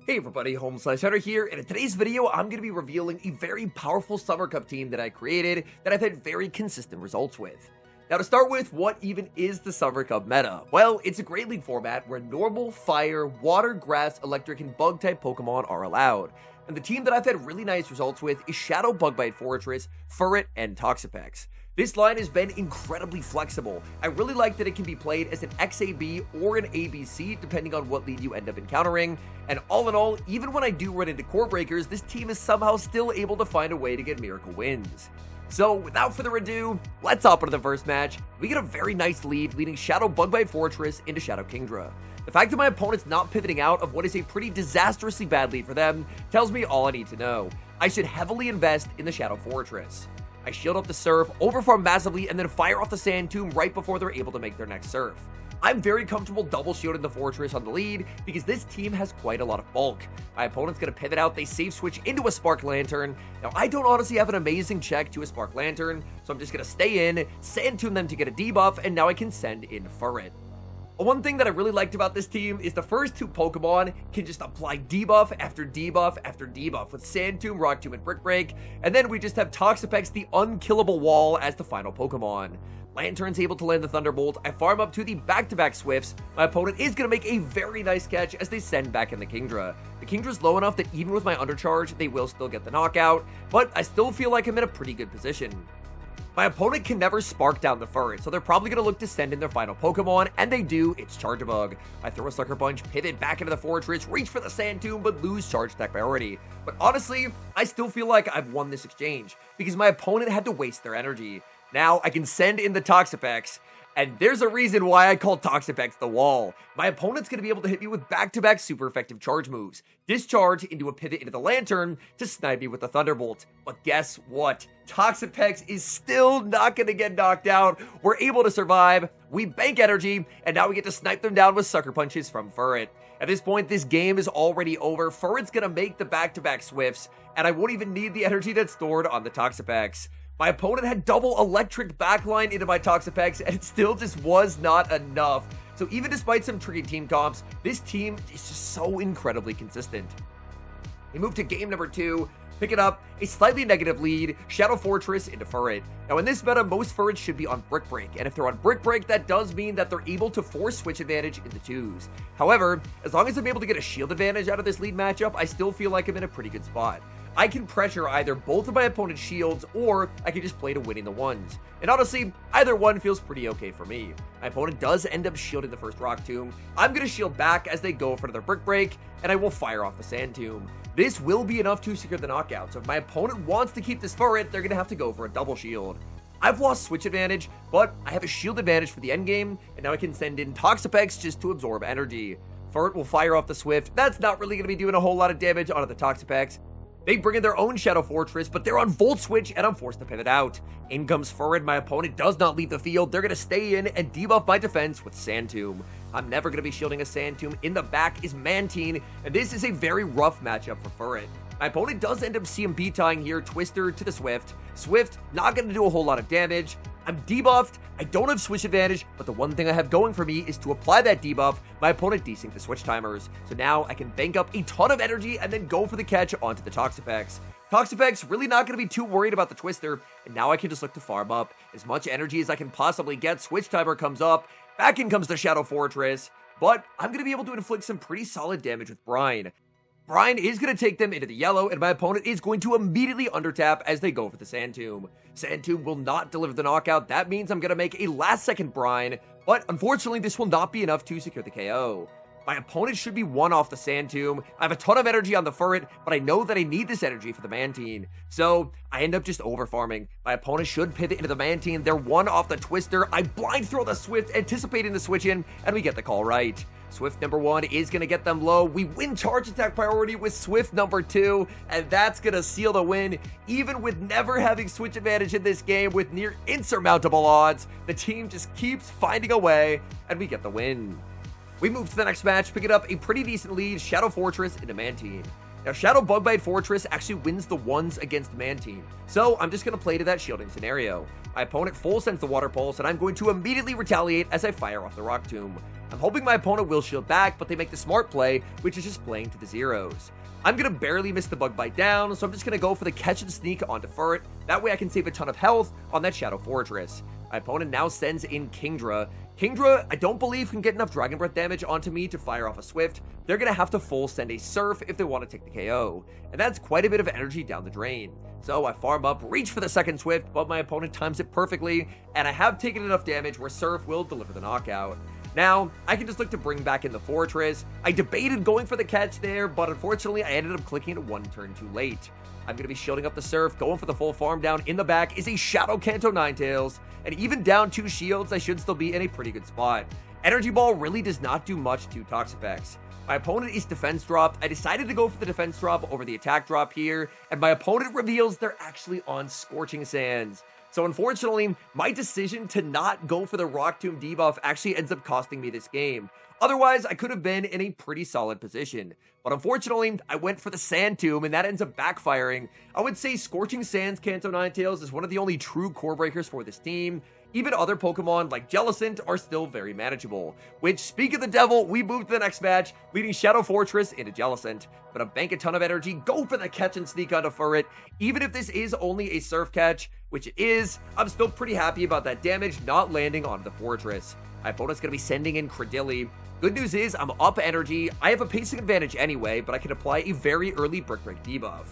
Hey everybody, HomeSliceHenry here, and in today's video, I'm going to be revealing a very powerful Summer Cup team that I created that I've had very consistent results with. Now to start with, what even is the Summer Cup meta? Well, it's a Great League format where normal, fire, water, grass, electric, and bug type Pokemon are allowed. And the team that I've had really nice results with is Shadow Bugbite Fortress, Furret, and Toxapex. This line has been incredibly flexible. I really like that it can be played as an XAB or an ABC depending on what lead you end up encountering, and all in all, even when I do run into core breakers, this team is somehow still able to find a way to get miracle wins. So without further ado, let's hop into the first match. We get a very nice lead leading Shadow Bugbite Fortress into Shadow Kingdra. The fact that my opponent's not pivoting out of what is a pretty disastrously bad lead for them tells me all I need to know. I should heavily invest in the Shadow Fortress. I shield up the surf, overfarm massively, and then fire off the Sand Tomb right before they're able to make their next surf. I'm very comfortable double shielding the Fortress on the lead because this team has quite a lot of bulk. My opponent's going to pivot out, they safe switch into a Spark Lantern. Now I don't honestly have an amazing check to a Spark Lantern, so I'm just going to stay in, Sand Tomb them to get a debuff, and now I can send in Furret. One thing that I really liked about this team is the first two Pokemon can just apply debuff after debuff after debuff with Sand Tomb, Rock Tomb, and Brick Break, and then we just have Toxapex, the unkillable wall, as the final Pokemon. Lantern's able to land the Thunderbolt, I farm up to the back-to-back Swifts, my opponent is going to make a very nice catch as they send back in the Kingdra. The Kingdra's low enough that even with my undercharge, they will still get the knockout, but I still feel like I'm in a pretty good position. My opponent can never spark down the Furret, so they're probably going to look to send in their final Pokemon, and they do. It's Charjabug. I throw a Sucker Punch, pivot back into the Fortress, reach for the Sand Tomb, but lose Charge Attack priority. But honestly, I still feel like I've won this exchange, because my opponent had to waste their energy. Now, I can send in the Toxapex, and there's a reason why I call Toxapex the wall. My opponent's going to be able to hit me with back-to-back super effective charge moves. Discharge into a pivot into the Lantern to snipe me with the Thunderbolt. But guess what? Toxapex is still not going to get knocked out. We're able to survive. We bank energy, and now we get to snipe them down with Sucker Punches from Furret. At this point, this game is already over. Furret's going to make the back-to-back Swifts, and I won't even need the energy that's stored on the Toxapex. My opponent had double electric backline into my Toxapex, and it still just was not enough. So even despite some tricky team comps, this team is just so incredibly consistent. We move to game number 2, pick it up, a slightly negative lead, Shadow Fortress into Furret. Now in this meta, most Furrets should be on Brick Break, and if they're on Brick Break, that does mean that they're able to force switch advantage in the 2s. However, as long as I'm able to get a shield advantage out of this lead matchup, I still feel like I'm in a pretty good spot. I can pressure either both of my opponent's shields, or I can just play to winning the 1s. And honestly, either one feels pretty okay for me. My opponent does end up shielding the first Rock Tomb. I'm going to shield back as they go for another Brick Break, and I will fire off the Sand Tomb. This will be enough to secure the knockout, so if my opponent wants to keep this Furret, they're going to have to go for a double shield. I've lost switch advantage, but I have a shield advantage for the endgame, and now I can send in Toxapex just to absorb energy. Furret will fire off the Swift. That's not really going to be doing a whole lot of damage onto the Toxapex. They bring in their own Shadow Fortress, but they're on Volt Switch, and I'm forced to pivot out. In comes Furret, my opponent does not leave the field. They're going to stay in and debuff my defense with Sand Tomb. I'm never going to be shielding a Sand Tomb. In the back is Mantine, and this is a very rough matchup for Furret. My opponent does end up CMP tying here, Twister to the Swift. Swift, not going to do a whole lot of damage. I'm debuffed, I don't have switch advantage, but the one thing I have going for me is to apply that debuff, my opponent desync the switch timers. So now I can bank up a ton of energy and then go for the catch onto the Toxapex. Toxapex really not going to be too worried about the Twister, and now I can just look to farm up as much energy as I can possibly get. Switch timer comes up, back in comes the Shadow Fortress, but I'm going to be able to inflict some pretty solid damage with Brine. Brine is going to take them into the yellow, and my opponent is going to immediately undertap as they go for the Sand Tomb. Sand Tomb will not deliver the knockout. That means I'm going to make a last-second Brine, but unfortunately, this will not be enough to secure the KO. My opponent should be one off the Sand Tomb. I have a ton of energy on the Furret, but I know that I need this energy for the Mantine. So I end up just over-farming. My opponent should pivot into the Mantine. They're one off the Twister. I blind throw the Swift, anticipating the switch in, and we get the call right. Swift number 1 is going to get them low. We win charge attack priority with Swift number 2, and that's going to seal the win. Even with never having switch advantage in this game with near insurmountable odds, the team just keeps finding a way, and we get the win. We move to the next match, picking up a pretty decent lead, Shadow Fortress into Mantine. Now, Shadow Bugbite Fortress actually wins the 1s against Mantine, so I'm just going to play to that shielding scenario. My opponent full sends the Water Pulse, and I'm going to immediately retaliate as I fire off the Rock Tomb. I'm hoping my opponent will shield back, but they make the smart play, which is just playing to the zeros. I'm going to barely miss the bug bite down, so I'm just going to go for the catch and sneak onto Furret. That way I can save a ton of health on that Shadow Fortress. My opponent now sends in Kingdra. Kingdra, I don't believe can get enough Dragon Breath damage onto me to fire off a Swift. They're going to have to full send a Surf if they want to take the KO. And that's quite a bit of energy down the drain. So I farm up, reach for the second Swift, but my opponent times it perfectly, and I have taken enough damage where Surf will deliver the knockout. Now, I can just look to bring back in the Fortress. I debated going for the catch there, but unfortunately I ended up clicking it one turn too late. I'm going to be shielding up the Surf, going for the full farm down. In the back is a Shadow Kanto Ninetales, and even down 2 shields, I should still be in a pretty good spot. Energy Ball really does not do much to Toxapex. My opponent is defense dropped. I decided to go for the defense drop over the attack drop here, and my opponent reveals they're actually on Scorching Sands. So unfortunately, my decision to not go for the Rock Tomb debuff actually ends up costing me this game. Otherwise, I could have been in a pretty solid position. But unfortunately, I went for the Sand Tomb, and that ends up backfiring. I would say Scorching Sands Kanto Ninetales is one of the only true core breakers for this team. Even other Pokemon like Jellicent are still very manageable. Which, speak of the devil, we move to the next match, leading Shadow Fortress into Jellicent. But I bank a ton of energy, go for the catch and sneak onto Furret. Even if this is only a Surf catch, which it is, I'm still pretty happy about that damage not landing onto the Fortress. My opponent's going to be sending in Credilli. Good news is, I'm up energy. I have a pacing advantage anyway, but I can apply a very early Brick Break debuff.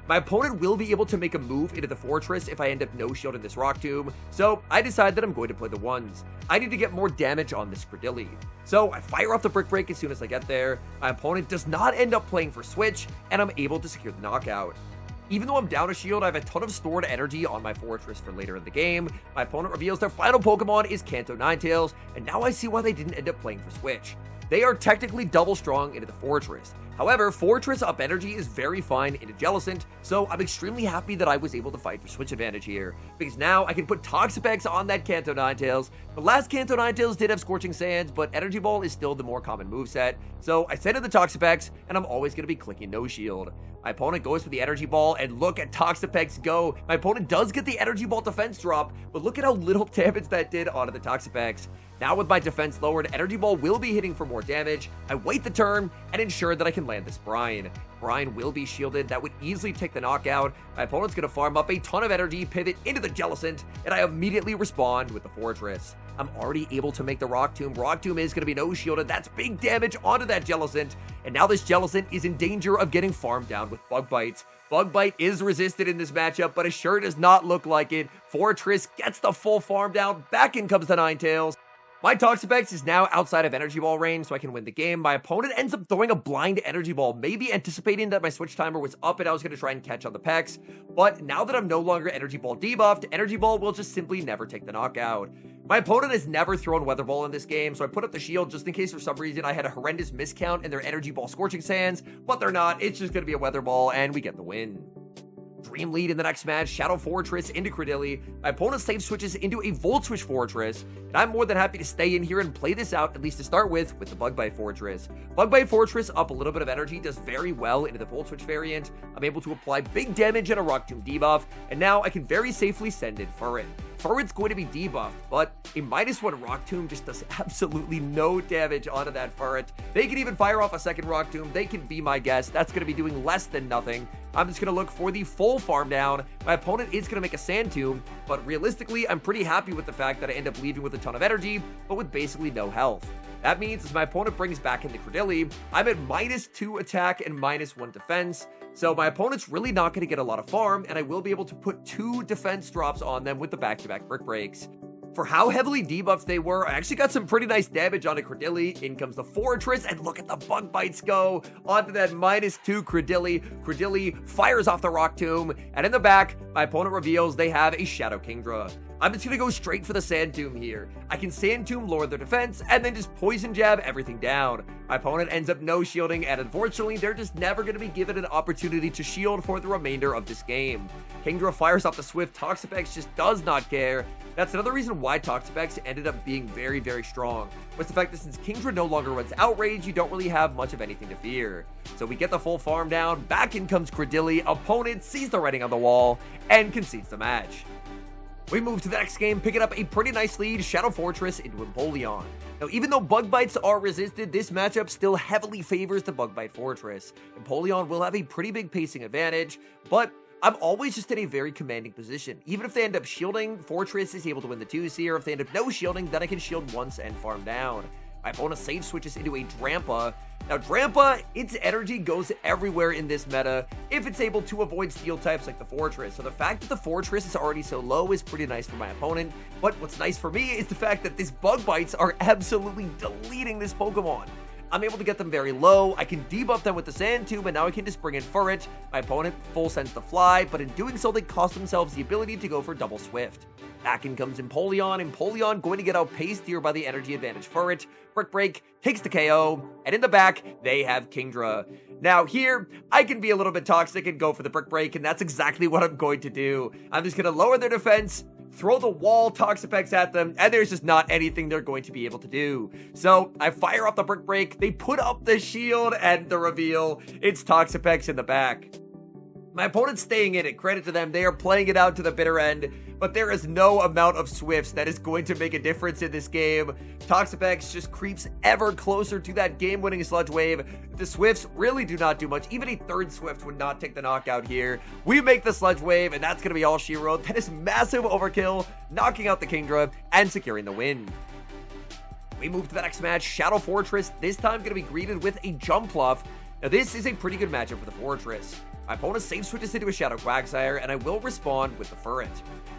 My opponent will be able to make a move into the Fortress if I end up no-shielding this Rock Tomb, so I decide that I'm going to play the ones. I need to get more damage on this Credilli. So I fire off the Brick Break as soon as I get there. My opponent does not end up playing for Switch, and I'm able to secure the knockout. Even though I'm down a shield, I have a ton of stored energy on my Fortress for later in the game. My opponent reveals their final Pokemon is Kanto Ninetales, and now I see why they didn't end up playing for Switch. They are technically double strong into the Fortress. However, Fortress up energy is very fine into Jellicent, so I'm extremely happy that I was able to fight for Switch advantage here, because now I can put Toxapex on that Kanto Ninetales. The last Kanto Ninetales did have Scorching Sands, but Energy Ball is still the more common moveset, so I send in the Toxapex, and I'm always going to be clicking No Shield. My opponent goes for the Energy Ball, and look at Toxapex go. My opponent does get the Energy Ball defense drop, but look at how little damage that did onto the Toxapex. Now with my defense lowered, Energy Ball will be hitting for more damage. I wait the turn and ensure that I can land this Brine. Brine will be shielded. That would easily take the knockout. My opponent's going to farm up a ton of energy, pivot into the Jellicent, and I immediately respond with the Fortress. I'm already able to make the Rock Tomb. Rock Tomb is going to be no-shielded. That's big damage onto that Jellicent, and now this Jellicent is in danger of getting farmed down with Bug Bites. Bug Bite is resisted in this matchup, but it sure does not look like it. Fortress gets the full farm down. Back in comes the Ninetales. My Toxapex is now outside of Energy Ball range, so I can win the game. My opponent ends up throwing a blind Energy Ball, maybe anticipating that my Switch timer was up and I was going to try and catch on the Pex. But now that I'm no longer Energy Ball debuffed, Energy Ball will just simply never take the knockout. My opponent has never thrown Weather Ball in this game, so I put up the shield just in case for some reason I had a horrendous miscount in their Energy Ball Scorching Sands, but they're not. It's just going to be a Weather Ball, and we get the win. Dream lead in the next match, Shadow Fortress into Credilli. My opponent save switches into a Volt Switch Fortress, and I'm more than happy to stay in here and play this out, at least to start with the Bug Bite Fortress. Bug Bite Fortress up a little bit of energy, does very well into the Volt Switch variant. I'm able to apply big damage and a Rock Tomb debuff, and now I can very safely send in Furret. Furret's going to be debuffed, but a -1 Rock Tomb just does absolutely no damage onto that Furret. They can even fire off a second Rock Tomb. They can be my guess. That's going to be doing less than nothing. I'm just going to look for the full farm down. My opponent is going to make a Sand Tomb, but realistically, I'm pretty happy with the fact that I end up leaving with a ton of energy, but with basically no health. That means as my opponent brings back into Credilli, I'm at -2 attack and -1 defense. So my opponent's really not going to get a lot of farm, and I will be able to put 2 defense drops on them with the back-to-back Brick Breaks. For how heavily debuffed they were, I actually got some pretty nice damage onto Credilli. In comes the Fortress, and look at the Bug Bites go onto that -2 Credilli. Credilli fires off the Rock Tomb, and in the back, my opponent reveals they have a Shadow Kingdra. I'm just going to go straight for the Sand Tomb here. I can Sand Tomb lower their defense, and then just Poison Jab everything down. My opponent ends up no-shielding, and unfortunately, they're just never going to be given an opportunity to shield for the remainder of this game. Kingdra fires off the Swift. Toxapex just does not care. That's another reason why Toxapex ended up being very, very strong, was the fact that since Kingdra no longer runs Outrage, you don't really have much of anything to fear. So we get the full farm down, back in comes Credilli, opponent sees the writing on the wall, and concedes the match. We move to the next game, picking up a pretty nice lead, Shadow Fortress into Empoleon. Now, even though Bug Bites are resisted, this matchup still heavily favors the Bug Bite Fortress. Empoleon will have a pretty big pacing advantage, but I'm always just in a very commanding position. Even if they end up shielding, Fortress is able to win the 2s here. If they end up no shielding, then I can shield once and farm down. My opponent save switches into a Drampa. Now, Drampa, its energy goes everywhere in this meta if it's able to avoid steel types like the Fortress. So the fact that the Fortress is already so low is pretty nice for my opponent. But what's nice for me is the fact that these Bug Bites are absolutely deleting this Pokemon. I'm able to get them very low. I can debuff them with the Sand Tube, and now I can just bring in Furret. My opponent full sends the Fly, but in doing so, they cost themselves the ability to go for Double Swift. Back in comes Empoleon. Empoleon going to get outpaced here by the energy advantage Furret. Brick Break takes the KO, and in the back, they have Kingdra. Now here, I can be a little bit toxic and go for the Brick Break, and that's exactly what I'm going to do. I'm just going to lower their defense, throw the wall Toxapex at them, and there's just not anything they're going to be able to do. So I fire up the Brick Break, they put up the shield, and the reveal, it's Toxapex in the back. My opponent's staying in it, credit to them, they are playing it out to the bitter end, but there is no amount of Swifts that is going to make a difference in this game. Toxapex just creeps ever closer to that game-winning Sludge Wave. The Swifts really do not do much. Even a third Swift would not take the knockout here. We make the Sludge Wave, and that's going to be all she wrote. That is massive overkill, knocking out the Kingdra and securing the win. We move to the next match, Shadow Fortress, this time going to be greeted with a Jumpluff. Now this is a pretty good matchup for the Fortress. My opponent save switches into a Shadow Quagsire, and I will respond with the Furret.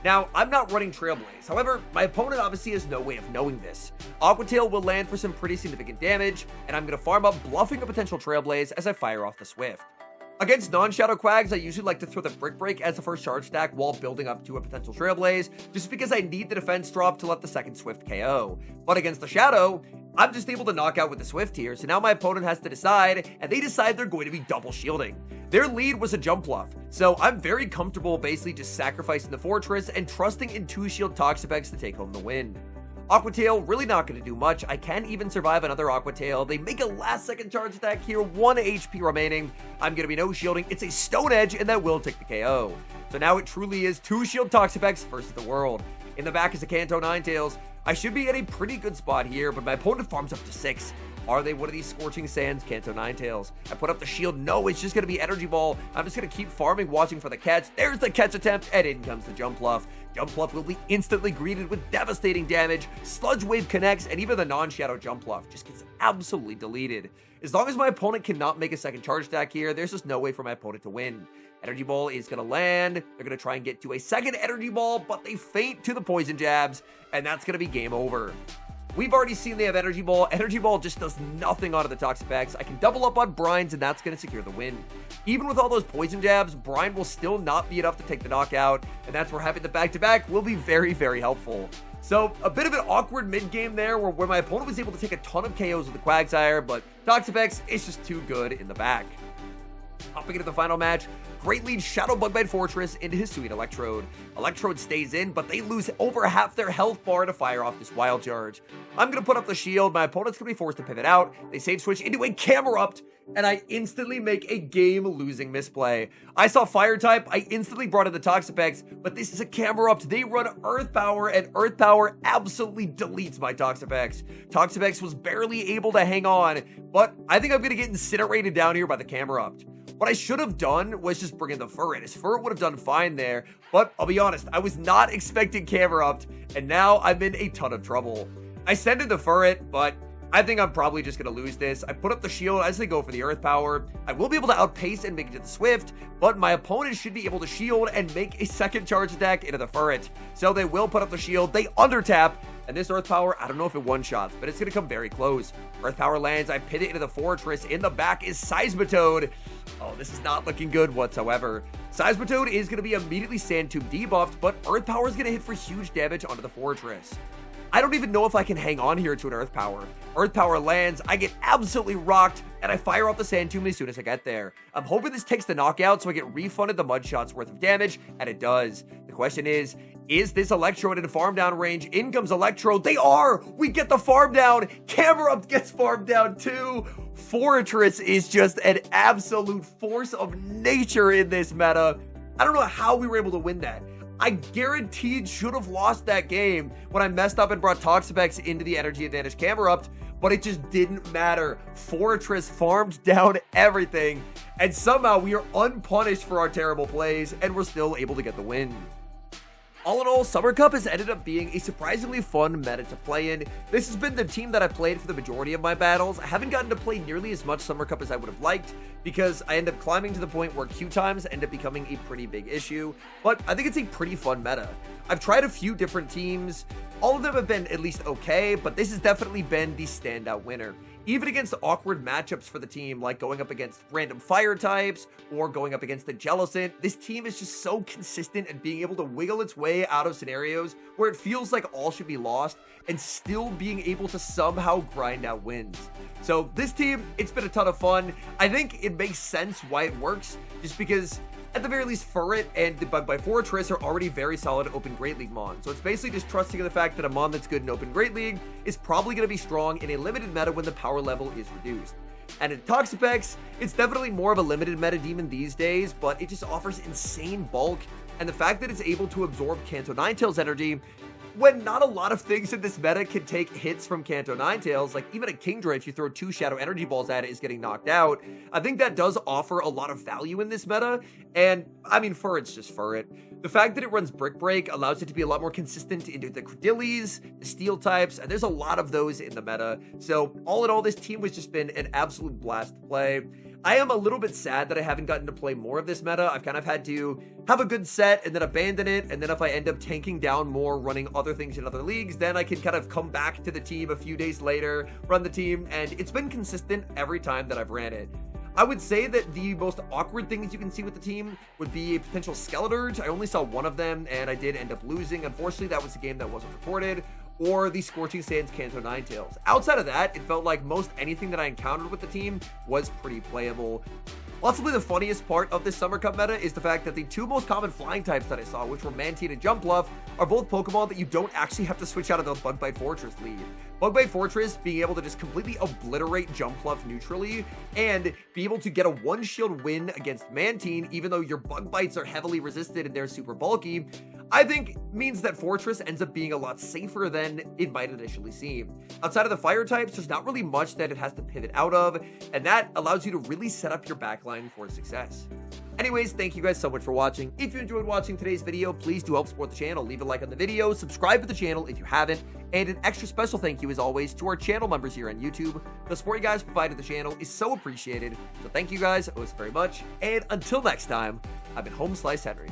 Now, I'm not running Trailblaze. However, my opponent obviously has no way of knowing this. Aqua Tail will land for some pretty significant damage, and I'm going to farm up, bluffing a potential Trailblaze as I fire off the Swift. Against non-Shadow Quags, I usually like to throw the Brick Break as the first charge stack while building up to a potential Trailblaze, just because I need the defense drop to let the second Swift KO. But against the Shadow, I'm just able to knock out with the Swift here, so now my opponent has to decide, and they decide they're going to be double shielding. Their lead was a Jumpluff, so I'm very comfortable basically just sacrificing the Fortress and trusting in 2-shield Toxapex to take home the win. Aqua Tail, really not going to do much. I can even survive another Aqua Tail. They make a last-second charge attack here, 1 HP remaining. I'm going to be no shielding. It's a Stone Edge, and that will take the KO. So now it truly is 2-shield Toxapex versus the world. In the back is a Kanto Ninetales. I should be at a pretty good spot here, but my opponent farms up to 6. Are they one of these Scorching Sands Kanto Ninetales? I put up the shield. No, it's just going to be Energy Ball. I'm just going to keep farming, watching for the catch. There's the catch attempt, and in comes the Jumpluff. Jumpluff will be instantly greeted with devastating damage. Sludge Wave connects, and even the non-Shadow Jumpluff just gets absolutely deleted. As long as my opponent cannot make a second charge stack here, there's just no way for my opponent to win. Energy Ball is going to land. They're going to try and get to a second Energy Ball, but they faint to the Poison Jabs, and that's going to be game over. We've already seen they have Energy Ball. Energy Ball just does nothing onto the Toxapex. I can double up on Brines, and that's going to secure the win. Even with all those Poison Jabs, Brine will still not be enough to take the knockout, and that's where having the back-to-back will be very, very helpful. So, a bit of an awkward mid-game there where my opponent was able to take a ton of KOs with the Quagsire, but Toxapex is just too good in the back. Hopping into the final match, great lead Shadow Bugbite Fortress into his Sweet Electrode. Electrode stays in, but they lose over half their health bar to fire off this Wild Charge. I'm going to put up the shield. My opponent's going to be forced to pivot out. They save switch into a Camerupt, and I instantly make a game-losing misplay. I saw Fire type. I instantly brought in the Toxapex, but this is a Camerupt. They run Earth Power, and Earth Power absolutely deletes my Toxapex. Toxapex was barely able to hang on, but I think I'm going to get incinerated down here by the Camerupt. What I should have done was just bring in the Furret. His Furret would have done fine there, but I'll be honest, I was not expecting Camerupt, and now I'm in a ton of trouble. I send in the Furret, but I think I'm probably just going to lose this. I put up the shield as they go for the Earth Power. I will be able to outpace and make it to the Swift, but my opponent should be able to shield and make a second charge attack into the Furret. So they will put up the shield. They undertap, and this Earth Power, I don't know if it one-shots, but it's going to come very close. Earth Power lands. I pivot into the Fortress. In the back is Seismitoad. Oh, this is not looking good whatsoever. Seismitoad is going to be immediately Sand Tube debuffed, but Earth Power is going to hit for huge damage onto the Fortress. I don't even know if I can hang on here to an Earth Power. Earth Power lands, I get absolutely rocked, and I fire off the Sand Tube as soon as I get there. I'm hoping this takes the knockout so I get refunded the Mud Shot's worth of damage, and it does. The question is this Electrode in farm down range? In comes Electrode. They are! We get the farm down! Camerupt gets farmed down too! Fortress is just an absolute force of nature in this meta. I don't know how we were able to win that. I guaranteed should have lost that game when I messed up and brought Toxapex into the energy advantage Camerupt, but it just didn't matter. Fortress farmed down everything, and somehow we are unpunished for our terrible plays, and we're still able to get the win. All in all, Summer Cup has ended up being a surprisingly fun meta to play in. This has been the team that I played for the majority of my battles. I haven't gotten to play nearly as much Summer Cup as I would have liked because I end up climbing to the point where queue times end up becoming a pretty big issue, but I think it's a pretty fun meta. I've tried a few different teams. All of them have been at least okay, but this has definitely been the standout winner. Even against awkward matchups for the team, like going up against random fire types or going up against the Jellicent, this team is just so consistent at being able to wiggle its way out of scenarios where it feels like all should be lost and still being able to somehow grind out wins. So this team, it's been a ton of fun. I think it makes sense why it works, just because at the very least, Furret and the Bug by Fortress are already very solid Open Great League Mon. So it's basically just trusting in the fact that a Mon that's good in Open Great League is probably going to be strong in a limited meta when the power level is reduced. And in Toxapex, it's definitely more of a limited meta demon these days, but it just offers insane bulk. And the fact that it's able to absorb Kanto Ninetales energy, when not a lot of things in this meta can take hits from Kanto Ninetales, like even a Kingdra, if you throw 2 Shadow Energy Balls at it, is getting knocked out. I think that does offer a lot of value in this meta, and I mean, Furret's just Furret. The fact that it runs Brick Break allows it to be a lot more consistent into the Credillies, the Steel types, and there's a lot of those in the meta. So all in all, this team has just been an absolute blast to play. I am a little bit sad that I haven't gotten to play more of this meta. I've kind of had to have a good set and then abandon it, and then if I end up tanking down more running other things in other leagues, then I can kind of come back to the team a few days later, run the team, and it's been consistent every time that I've ran it. I would say that the most awkward things you can see with the team would be a potential Skeleturge. I only saw one of them, and I did end up losing. Unfortunately, that was a game that wasn't reported. Or the Scorching Sands Kanto Ninetales. Outside of that, it felt like most anything that I encountered with the team was pretty playable. Possibly the funniest part of this Summer Cup meta is the fact that the 2 most common flying types that I saw, which were Mantine and Jumpluff, are both Pokemon that you don't actually have to switch out of the Bug Bite Fortress lead. Bug Bite Fortress being able to just completely obliterate Jumpluff neutrally and be able to get a 1-shield win against Mantine, even though your Bug Bites are heavily resisted and they're super bulky, I think means that Fortress ends up being a lot safer than it might initially seem. Outside of the fire types, there's not really much that it has to pivot out of, and that allows you to really set up your backline for success. Anyways, thank you guys so much for watching. If you enjoyed watching today's video, please do help support the channel. Leave a like on the video, subscribe to the channel if you haven't, and an extra special thank you as always to our channel members here on YouTube. The support you guys provide to the channel is so appreciated, so thank you guys very much, and until next time, I've been HomeSliceHenry.